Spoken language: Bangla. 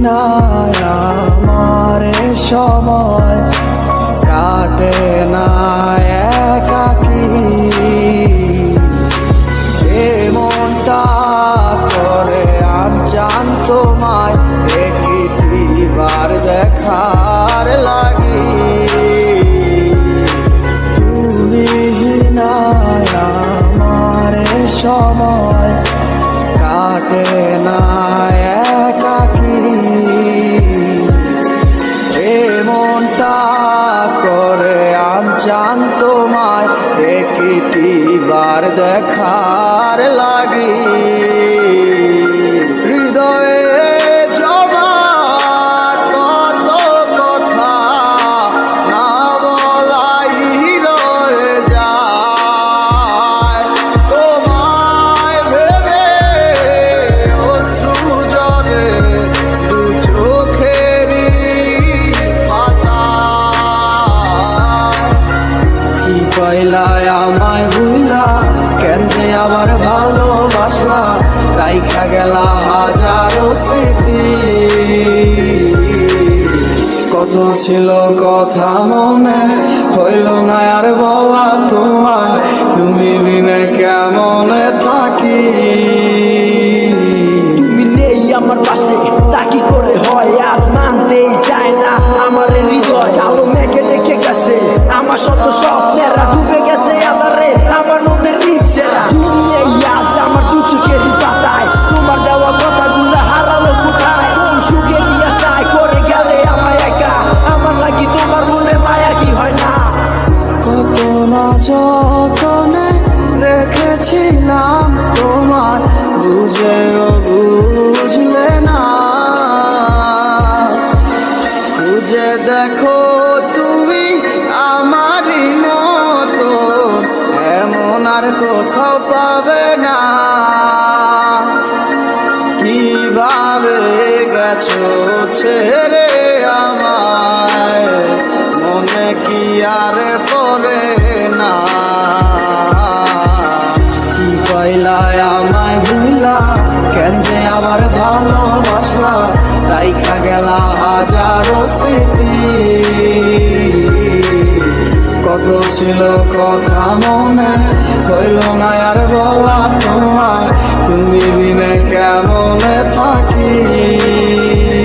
বিনায় আমার সময় কাটে না একাকী। মনটা করে আনচান তোমায় একটিবার দেখার লাগি। তুমি নাই আমার সময় কাটে না একাকী। মনটা করে আনচান তোমায় একটিবার দেখার লাগি। হৃদয়ে জমা কত কথা না বলাই রয়ে যায়। তোমায় ভেবে অশ্রু ঝরে দু চোখেরই পাতায়। কি কইলায় আমায় ভুলা, কেন যে আবার ভালোবাসলা, রাইখা গেলা হাজারো স্মৃতি। কত ছিল কথা মনে, হইল না আর বলা তোমায়, তুমি বিনে কেমনে থাকি। তুমি নেই আমার পাশে, তা কি করে হয় আজ মানতেই চায় না আমার হৃদয়। আলো মেঘে ডেকে গেছে, আমার শত স্বপ্নেরা ডুবে গেছে আধারে, আমার মনের ইচ্ছেরা। তুমি নেই আজ আমার দু চোখের পাতায়, তোমার দেওয়া কথাগুলো হারালো কোথায়। কোন সুখের আশায় করে গেলে আমায় একা, আমার লাগি তোমার মনে মায়া কি হয় না। কত না যতনে রেখেছিলাম তোমার, বুঝেও বুঝলে না। খুঁজে দেখো তুমি আমারই মতো, এমন আর কোথাও পাবে না। কিভাবে গেছো ছেড়ে আমায়, মনে কি আর পড়ে না। কি কইলায় আমায় ভুলা, কেন যে আবার ভালোবাসলা, রাইখা গেলা হাজারো স্মৃতি। কত ছিল কথা মনে, হইল না আর বলা তোমায়, তুমি বিনে কেমনে থাকি।